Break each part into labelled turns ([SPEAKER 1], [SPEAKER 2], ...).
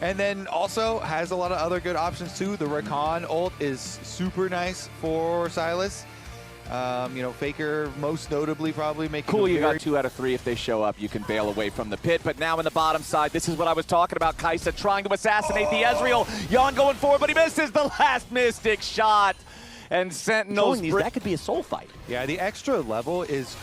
[SPEAKER 1] And then also has a lot of other good options too. The Rakan ult is super nice for Sylas. You know, Faker most notably probably making
[SPEAKER 2] cool. You got 2 out of 3 if they show up. You can bail away from the pit. But now in the bottom side, this is what I was talking about. Kai'Sa trying to assassinate the Ezreal. Yon going forward, but he misses the last Mystic shot. And Sentinels,
[SPEAKER 3] that could be a soul fight.
[SPEAKER 1] Yeah, the extra level is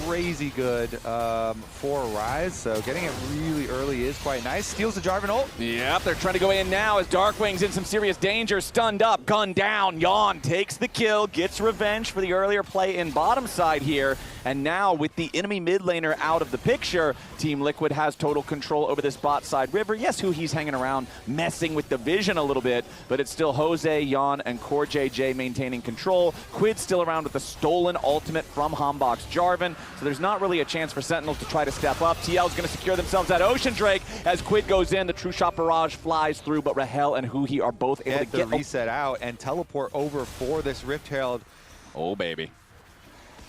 [SPEAKER 1] crazy good for Rise, so getting it really early is quite nice. Steals the Jarvan ult.
[SPEAKER 2] Yep, they're trying to go in now as Darkwing's in some serious danger. Stunned up, gunned down. Yon takes the kill, gets revenge for the earlier play in bottom side here. And now with the enemy mid laner out of the picture, Team Liquid has total control over this bot side river. Yes, who he's hanging around, messing with the vision a little bit, but it's still Jose, Yon, and Core JJ maintaining control. Quid still around with the stolen ultimate from Hombox Jarvan, so there's not really a chance for Sentinels to try to step up. TL's going to secure themselves that Ocean Drake as Quid goes in. The True Shot Barrage flies through, but Rahel and Huhi are both able to get
[SPEAKER 1] the reset out and teleport over for this Rift Herald.
[SPEAKER 2] Oh, baby.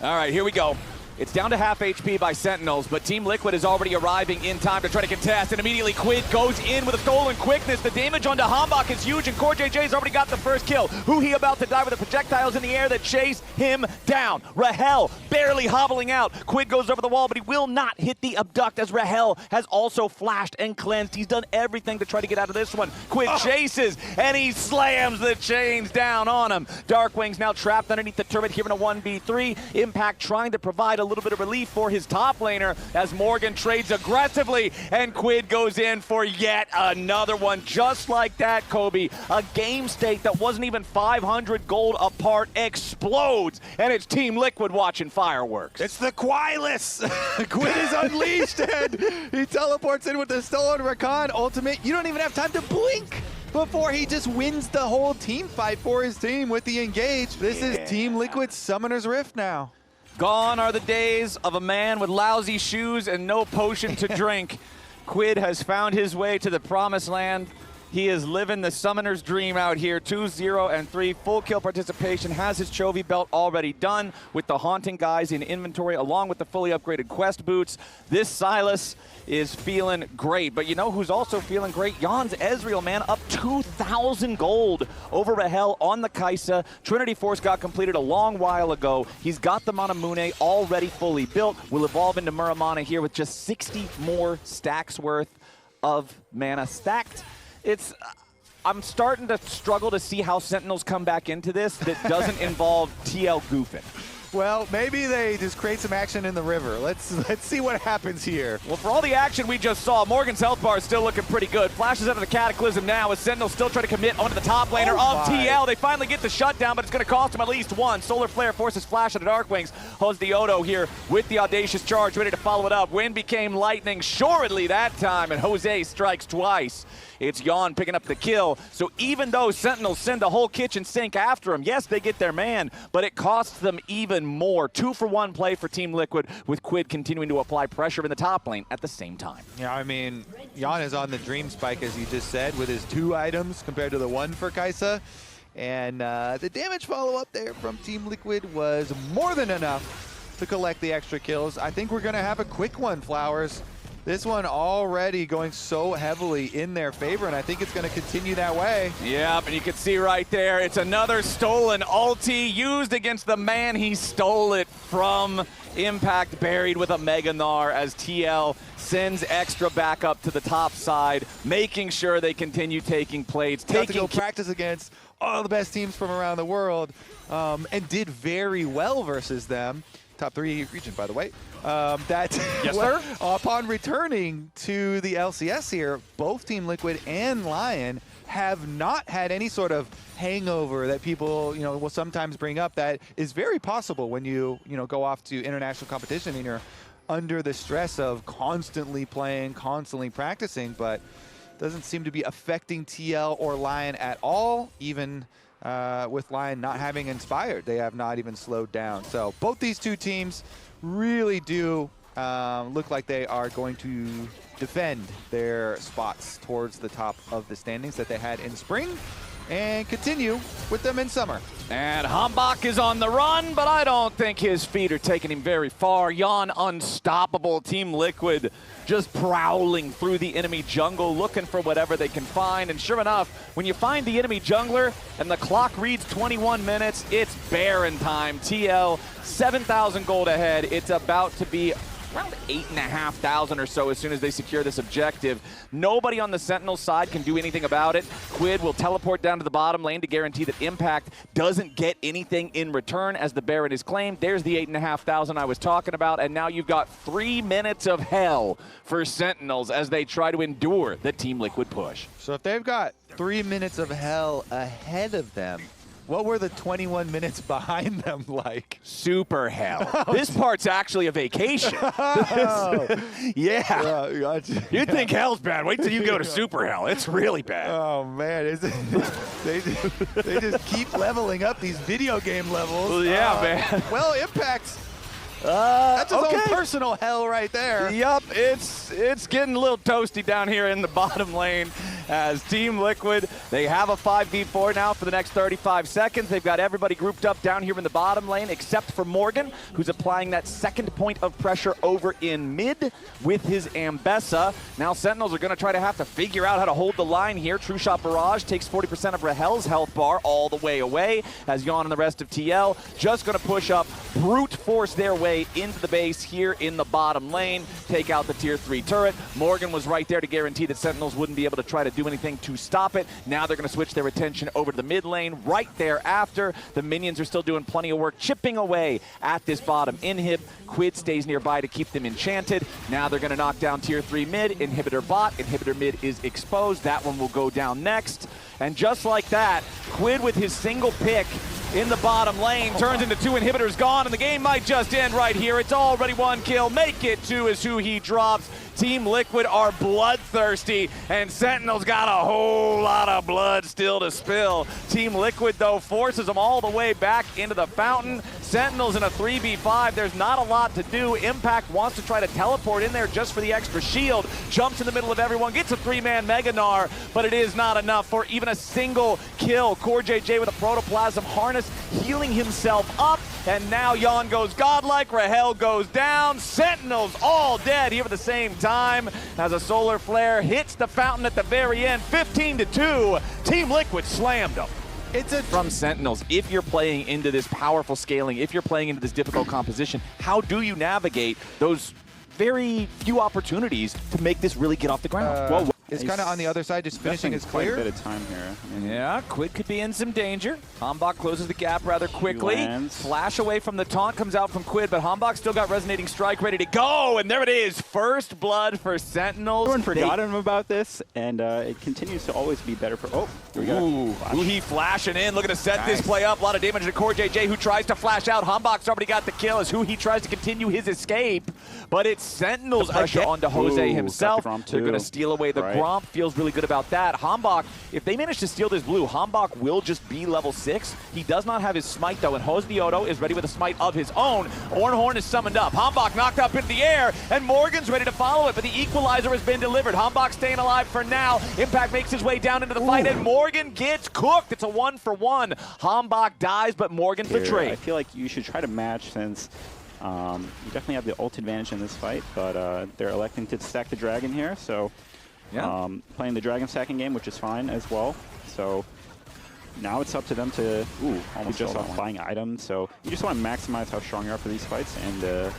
[SPEAKER 2] All right, here we go. It's down to half HP by Sentinels, but Team Liquid is already arriving in time to try to contest, and immediately Quid goes in with a stolen quickness. The damage onto Hombok is huge, and Core JJ's already got the first kill. Huhi about to die with the projectiles in the air that chase him down. Rahel barely hobbling out. Quid goes over the wall, but he will not hit the abduct as Rahel has also flashed and cleansed. He's done everything to try to get out of this one. Quid chases, and he slams the chains down on him. Darkwing's now trapped underneath the turret here in a 1v3. Impact trying to provide a little bit of relief for his top laner as Morgan trades aggressively, and Quid goes in for yet another one. Just like that, Kobe, a game state that wasn't even 500 gold apart explodes, and it's Team Liquid watching fireworks.
[SPEAKER 1] It's the Quilus! Quid is unleashed, and he teleports in with the stolen Rakan ultimate. You don't even have time to blink before he just wins the whole team fight for his team with the engage. This is Team Liquid's Summoner's Rift now.
[SPEAKER 2] Gone are the days of a man with lousy shoes and no potion to drink. Quid has found his way to the promised land. He is living the summoner's dream out here. 2-0-3, full kill participation, has his Chovy belt already done with the Haunting guys in inventory along with the fully upgraded quest boots. This Sylas is feeling great, but you know who's also feeling great? Yon's Ezreal, man, up 2,000 gold over Rahel on the Kai'Sa. Trinity Force got completed a long while ago. He's got the Manamune already fully built. Will evolve into Muramana here with just 60 more stacks worth of mana stacked. I'm starting to struggle to see how Sentinels come back into this that doesn't involve TL goofing.
[SPEAKER 1] Well, maybe they just create some action in the river. Let's see what happens here.
[SPEAKER 2] Well, for all the action we just saw, Morgan's health bar is still looking pretty good. Flashes out of the Cataclysm now as Sentinels still trying to commit onto the top laner of TL. They finally get the shutdown, but it's going to cost him at least one. Solar Flare forces Flash out of Darkwings. Jose Diodo here with the audacious charge, ready to follow it up. Wind became lightning shortly that time, and Jose strikes twice. It's Yon picking up the kill. So even though Sentinels send the whole kitchen sink after him, yes, they get their man, but it costs them even more. 2-for-1 play for Team Liquid, with Quid continuing to apply pressure in the top lane at the same time.
[SPEAKER 1] Yeah, I mean, Yon is on the dream spike, as you just said, with his 2 items compared to the 1 for Kai'Sa. And the damage follow-up there from Team Liquid was more than enough to collect the extra kills. I think we're going to have a quick one, Flowers. This one already going so heavily in their favor, and I think it's going to continue that way.
[SPEAKER 2] Yep, and you can see right there, it's another stolen ulti used against the man he stole it from. Impact buried with a Mega Gnar as TL sends extra back up to the top side, making sure they continue taking plates.
[SPEAKER 1] Got to go practice against all the best teams from around the world, and did very well versus them. Top 3 region, by the way.
[SPEAKER 2] Yes, sir.
[SPEAKER 1] Upon returning to the LCS here, both Team Liquid and Lion have not had any sort of hangover that people, will sometimes bring up. That is very possible when you go off to international competition and you're under the stress of constantly playing, constantly practicing, but doesn't seem to be affecting TL or Lion at all, even with Lion not having inspired. They have not even slowed down. So both these two teams really do look like they are going to defend their spots towards the top of the standings that they had in spring. and continue with them in summer.
[SPEAKER 2] And Hambach is on the run, but I don't think his feet are taking him very far. Yon unstoppable. Team Liquid just prowling through the enemy jungle, looking for whatever they can find. And sure enough, when you find the enemy jungler and the clock reads 21 minutes, it's Baron time. TL, 7,000 gold ahead. It's about to be around 8,500 or so as soon as they secure this objective. Nobody on the Sentinel side can do anything about it. Quid will teleport down to the bottom lane to guarantee that Impact doesn't get anything in return as the Baron is claimed. There's the 8,500 I was talking about, and now you've got 3 minutes of hell for Sentinels as they try to endure the Team Liquid push.
[SPEAKER 1] So if they've got 3 minutes of hell ahead of them, what were the 21 minutes behind them like?
[SPEAKER 2] Super hell. This part's actually a vacation. Yeah.
[SPEAKER 1] Gotcha.
[SPEAKER 2] You'd think hell's bad. Wait till you go to super hell. It's really bad.
[SPEAKER 1] Oh, man. They just keep leveling up these video game levels.
[SPEAKER 2] Well, yeah, man.
[SPEAKER 1] Well, Impact's that's his
[SPEAKER 2] okay.
[SPEAKER 1] own personal hell right there.
[SPEAKER 2] Yup, it's getting a little toasty down here in the bottom lane as Team Liquid, they have a 5v4 now for the next 35 seconds. They've got everybody grouped up down here in the bottom lane except for Morgan, who's applying that second point of pressure over in mid with his Ambessa. Now Sentinels are going to try to have to figure out how to hold the line here. True Shot Barrage takes 40% of Rahel's health bar all the way away as Yon and the rest of TL just going to push up, brute force their way into the base here in the bottom lane, take out the tier 3 turret. Morgan was right there to guarantee that Sentinels wouldn't be able to try to do anything to stop it. Now they're going to switch their attention over to the mid lane right thereafter. The minions are still doing plenty of work, chipping away at this bottom inhib. Quid stays nearby to keep them enchanted. Now they're going to knock down tier 3 mid, inhibitor bot. Inhibitor mid is exposed. That one will go down next. And just like that, Quid with his single pick in the bottom lane turns into 2 inhibitors gone, and the game might just end right here. It's already 1 kill. Make it 2 is who he drops. Team Liquid are bloodthirsty, and Sentinels got a whole lot of blood still to spill. Team Liquid, though, forces them all the way back into the fountain. Sentinels in a 3v5. There's not a lot to do. Impact wants to try to teleport in there just for the extra shield. Jumps in the middle of everyone, gets a 3-man Mega Gnar, but it is not enough for even a single kill. Core JJ with a Protoplasm Harness healing himself up, and now Yon goes godlike, Rahel goes down. Sentinels all dead here at the same time as a solar flare hits the fountain at the very end. 15-2. Team Liquid slammed them.
[SPEAKER 1] It's
[SPEAKER 2] from Sentinels. If you're playing into this powerful scaling, if you're playing into this difficult composition, how do you navigate those very few opportunities to make this really get off the ground?
[SPEAKER 1] Whoa. It's kind of on the other side, just finishing his clear.
[SPEAKER 3] Quite a bit of time here.
[SPEAKER 2] Yeah, Quid could be in some danger. Hambach closes the gap rather quickly. Flash away from the taunt comes out from Quid, but Hambach still got Resonating Strike ready to go, and there it is. First blood for Sentinels.
[SPEAKER 3] Everyone forgot about this, and it continues to always be better for... Oh, here we go.
[SPEAKER 2] Ooh, he flashing in, looking to set this play up. A lot of damage to Core JJ, who tries to flash out. Hambach's already got the kill as who he tries to continue his escape, but it's Sentinels pressure onto Jose himself. They're going to steal away the Gromp. Feels really good about that. Hambach, if they manage to steal this blue, Hambach will just be level 6. He does not have his smite though, and Hosdioto is ready with a smite of his own. Ornhorn is summoned up. Hambach knocked up into the air, and Morgan's ready to follow it, but the equalizer has been delivered. Hambach staying alive for now. Impact makes his way down into the fight, and Morgan gets cooked. It's a 1-for-1. Hambach dies, but Morgan's betrayed.
[SPEAKER 3] I feel like you should try to match since you definitely have the ult advantage in this fight, but they're electing to stack the dragon here, so playing the dragon stacking game, which is fine as well. So now it's up to them to almost just off buying items. So you just want to maximize how strong you are for these fights. And okay,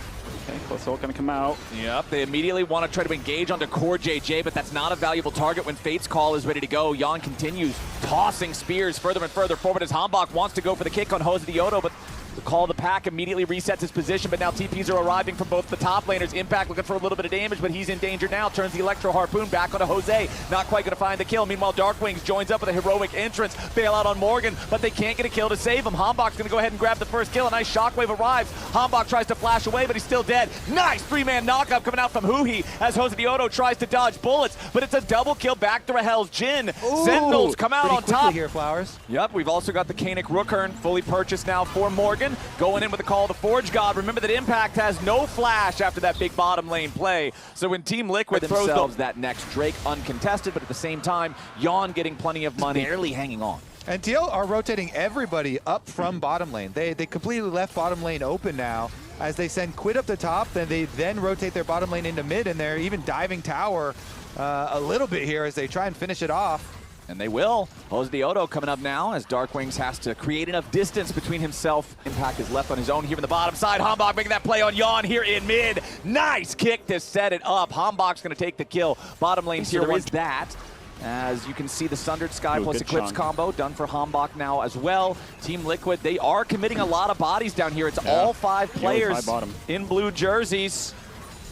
[SPEAKER 3] close ult gonna come out.
[SPEAKER 2] Yep, they immediately want to try to engage onto Core JJ, but that's not a valuable target when Fate's Call is ready to go. Yon continues tossing spears further and further forward as Hambach wants to go for the kick on Hosdioto, but the Call of the Pack immediately resets his position, but now TPs are arriving from both the top laners. Impact looking for a little bit of damage, but he's in danger now. Turns the Electro Harpoon back onto Jose. Not quite going to find the kill. Meanwhile, Darkwings joins up with a heroic entrance. Bail out on Morgan, but they can't get a kill to save him. Hambach's going to go ahead and grab the first kill. A nice shockwave arrives. Hambach tries to flash away, but he's still dead. Nice 3-man knockup coming out from Huhi as Hosdioto tries to dodge bullets, but it's a double kill back to Rahel's Jin. Sentinels come out on top.
[SPEAKER 1] Here, Flowers.
[SPEAKER 2] Yep, we've also got the Kanik Rookern fully purchased now for Morgan. Going in with the Call of the Forge God. Remember that Impact has no flash after that big bottom lane play. So when Team Liquid throws that next Drake uncontested, but at the same time, Yon getting plenty of money, barely hanging on.
[SPEAKER 1] And TL are rotating everybody up from bottom lane. They completely left bottom lane open now. As they send Quid up the top, then they rotate their bottom lane into mid, and they're even diving tower a little bit here as they try and finish it off.
[SPEAKER 2] And they will. Jose Diodo coming up now as Darkwings has to create enough distance between himself. Impact is left on his own here in the bottom side. Hambach making that play on Yawn here in mid. Nice kick to set it up. Hambach's going to take the kill. Bottom lane's here was that. As you can see, the Sundered Sky plus Eclipse combo done for Hambach now as well. Team Liquid, they are committing a lot of bodies down here. It's all 5 players in blue jerseys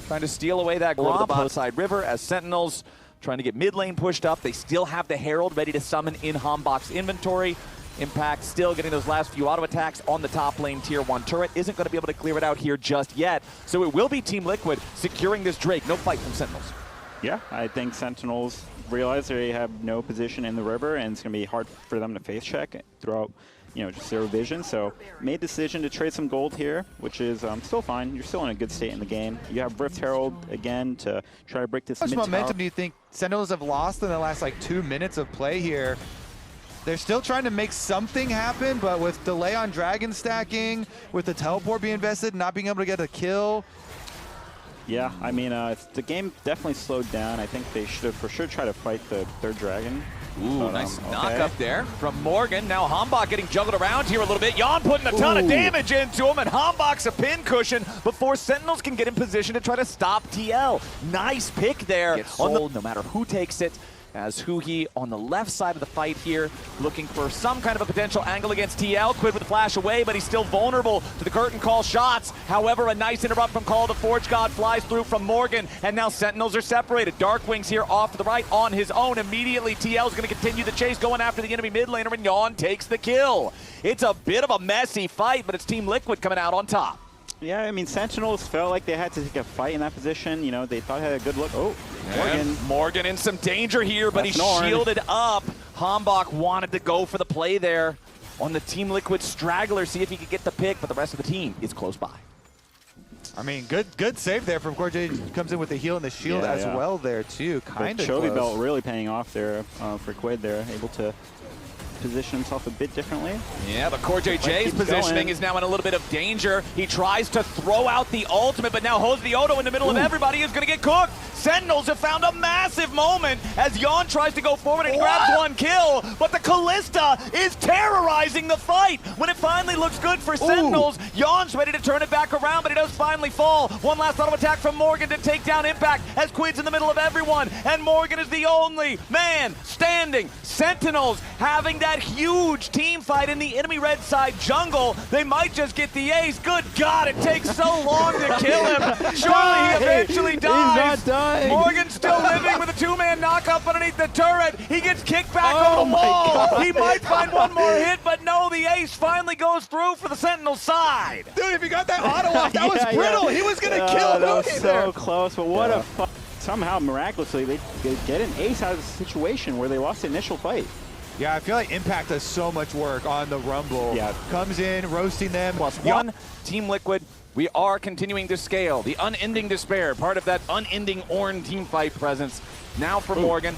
[SPEAKER 2] trying to steal away that Gromp outside river as Sentinels trying to get mid lane pushed up. They still have the Herald ready to summon in Hambach's inventory. Impact still getting those last few auto attacks on the top lane tier 1 turret. Isn't going to be able to clear it out here just yet. So it will be Team Liquid securing this Drake. No fight from Sentinels.
[SPEAKER 3] Yeah, I think Sentinels realize they have no position in the river, and it's going to be hard for them to face check throughout, just zero vision. So made the decision to trade some gold here, which is still fine. You're still in a good state in the game. You have Rift Herald again to try to break this mid tower.
[SPEAKER 1] How much momentum do you think Sentinels have lost in the last 2 minutes of play here? They're still trying to make something happen, but with delay on dragon stacking, with the teleport being invested, not being able to get a kill.
[SPEAKER 3] Yeah, I mean, the game definitely slowed down. I think they should have for sure tried to fight the third dragon.
[SPEAKER 2] Ooh, nice knock up there from Morgan. Now Hambach getting juggled around here a little bit. Yawn putting a ton of damage into him, and Hambach's a pin cushion before Sentinels can get in position to try to stop TL. Nice pick there. Gets sold no matter who takes it. As Huhi on the left side of the fight here, looking for some kind of a potential angle against TL. Quid with the flash away, but he's still vulnerable to the curtain call shots. However, a nice interrupt from Call the Forge God flies through from Morgan, and now Sentinels are separated. Darkwings here off to the right on his own. Immediately, TL's going to continue the chase, going after the enemy mid laner, and Yawn takes the kill. It's a bit of a messy fight, but it's Team Liquid coming out on top.
[SPEAKER 3] Yeah, I mean, Sentinels felt like they had to take a fight in that position. They thought they had a good look. Oh,
[SPEAKER 2] Morgan in some danger here, but he's shielded up. Hambach wanted to go for the play there on the Team Liquid straggler, see if he could get the pick, but the rest of the team is close by.
[SPEAKER 1] I mean, good save there from Corjay. Comes in with the heal and the shield as well there, too. Kind of
[SPEAKER 3] close. Chovy belt really paying off there for Quid there, able to position himself a bit differently.
[SPEAKER 2] Yeah, but Corjay's positioning is now in a little bit of danger. He tries to throw out the ultimate, but now Jose Diodo in the middle of everybody is going to get cooked. Sentinels have found a massive moment as Yawn tries to go forward and grabs 1 kill, but the Callista is terrorizing the fight. When it finally looks good for Sentinels, Yawn's ready to turn it back around, but he does finally fall. One last auto attack from Morgan to take down Impact as Quid's in the middle of everyone, and Morgan is the only man standing. Sentinels having that huge team fight in the enemy red side jungle. They might just get the ace. Good God, it takes so long to kill him. Surely he eventually dies.
[SPEAKER 1] He's not dying.
[SPEAKER 2] Morgan's still living with a 2-man knock up underneath the turret. He gets kicked back on the wall. He might find one more hit, but no, the ace finally goes through for the Sentinel side.
[SPEAKER 1] Dude, if you got that auto off, that was brittle. He was going to kill him.
[SPEAKER 3] That was so close, but what a somehow, miraculously, they get an ace out of the situation where they lost the initial fight.
[SPEAKER 1] Yeah, I feel like Impact does so much work on the Rumble.
[SPEAKER 3] Yeah.
[SPEAKER 1] Comes in, roasting them.
[SPEAKER 2] +1, Team Liquid. We are continuing to scale. The unending despair, part of that unending Ornn team fight presence. Now for Morgan.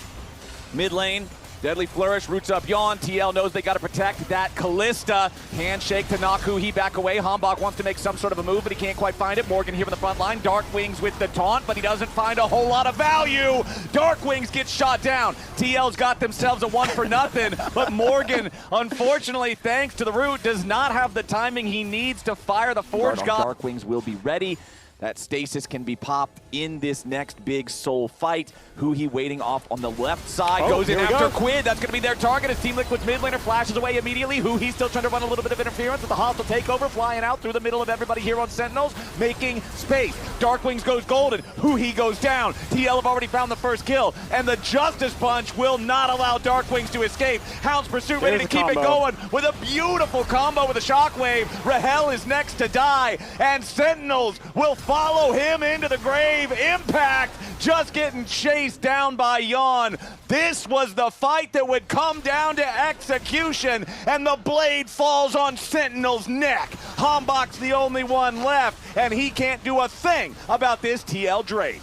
[SPEAKER 2] Mid lane, deadly flourish, roots up Yawn. TL knows they got to protect that Callista. Handshake to knock Huhi back away. Hambach wants to make some sort of a move, but he can't quite find it. Morgan here in the front line. Darkwings with the taunt, but he doesn't find a whole lot of value. Darkwings gets shot down. TL's got themselves a 1-for-0, but Morgan, unfortunately, thanks to the root, does not have the timing he needs to fire the Forge God. Darkwings will be ready. That stasis can be popped in this next big soul fight. Huhi waiting off on the left side, goes in after Quid. That's going to be their target as Team Liquid's mid laner flashes away immediately. Huhi still trying to run a little bit of interference with the hostile takeover, flying out through the middle of everybody here on Sentinels, making space. Darkwings goes golden. Huhi goes down. TL have already found the first kill, and the Justice Punch will not allow Darkwings to escape. Hound's Pursuit ready to keep it going with a beautiful combo with a shockwave. Rahel is next to die, and Sentinels will follow him into the grave. Impact just getting chased down by Yawn. This was the fight that would come down to execution, and the blade falls on Sentinel's neck. Hambach's the only one left, and he can't do a thing about this TL Drake.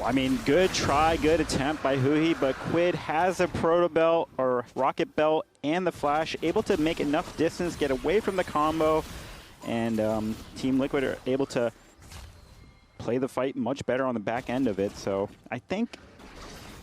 [SPEAKER 3] I mean, good try, good attempt by Huhi, but Quid has a Proto Belt or Rocket Belt and the Flash, able to make enough distance, get away from the combo, and Team Liquid are able to play the fight much better on the back end of it. So I think,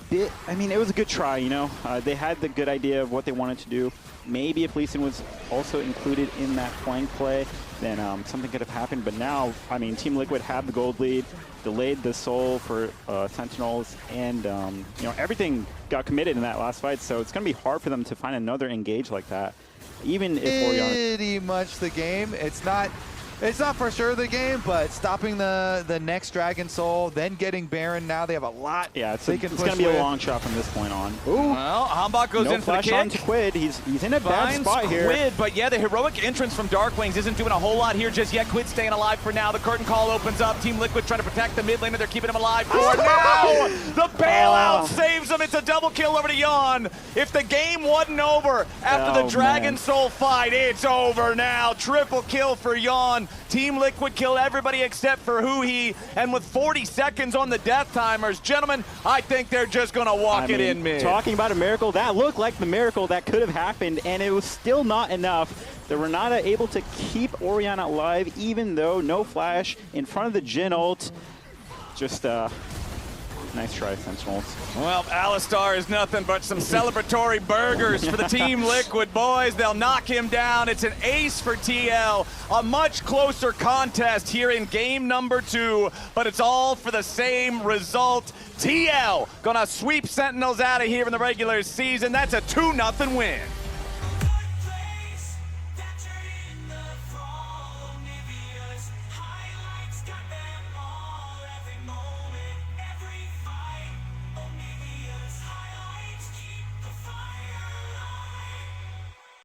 [SPEAKER 3] it was a good try, you know. They had the good idea of what they wanted to do. Maybe if Lee Sin was also included in that flank play, then something could have happened. But now, I mean, Team Liquid had the gold lead, delayed the soul for Sentinels, and you know, everything got committed in that last fight. So it's going to be hard for them to find another engage like that, even if Orianna.
[SPEAKER 1] Pretty much the game. It's not for sure the game, but stopping the next Dragon Soul, then getting Baron. Now they have a lot.
[SPEAKER 3] Yeah, it's going to be a long shot from this point on. Ooh.
[SPEAKER 2] Well, Hambach goes in for the kick.
[SPEAKER 3] On to Quid. He's in a bad spot here.
[SPEAKER 2] Quid, but yeah, the heroic entrance from Darkwings isn't doing a whole lot here just yet. Quid staying alive for now. The curtain call opens up. Team Liquid trying to protect the mid laner. They're keeping him alive for now. The bailout saves him. It's a double kill over to Yon. If the game wasn't over after the Dragon Soul fight, it's over now. Triple kill for Yon. Team Liquid killed everybody except for Huhi, and with 40 seconds on the death timers, gentlemen, I think they're just going to walk it in mid.
[SPEAKER 3] Talking about a miracle, that looked like the miracle that could have happened, and it was still not enough. The Renata able to keep Orianna alive, even though no flash in front of the Jhin ult. Just nice try, Sentinels.
[SPEAKER 2] Well, Alistar is nothing but some celebratory burgers for the Team Liquid boys. They'll knock him down. It's an ace for TL. A much closer contest here in game number 2, but it's all for the same result. TL gonna sweep Sentinels out of here in the regular season. That's a 2-0 win.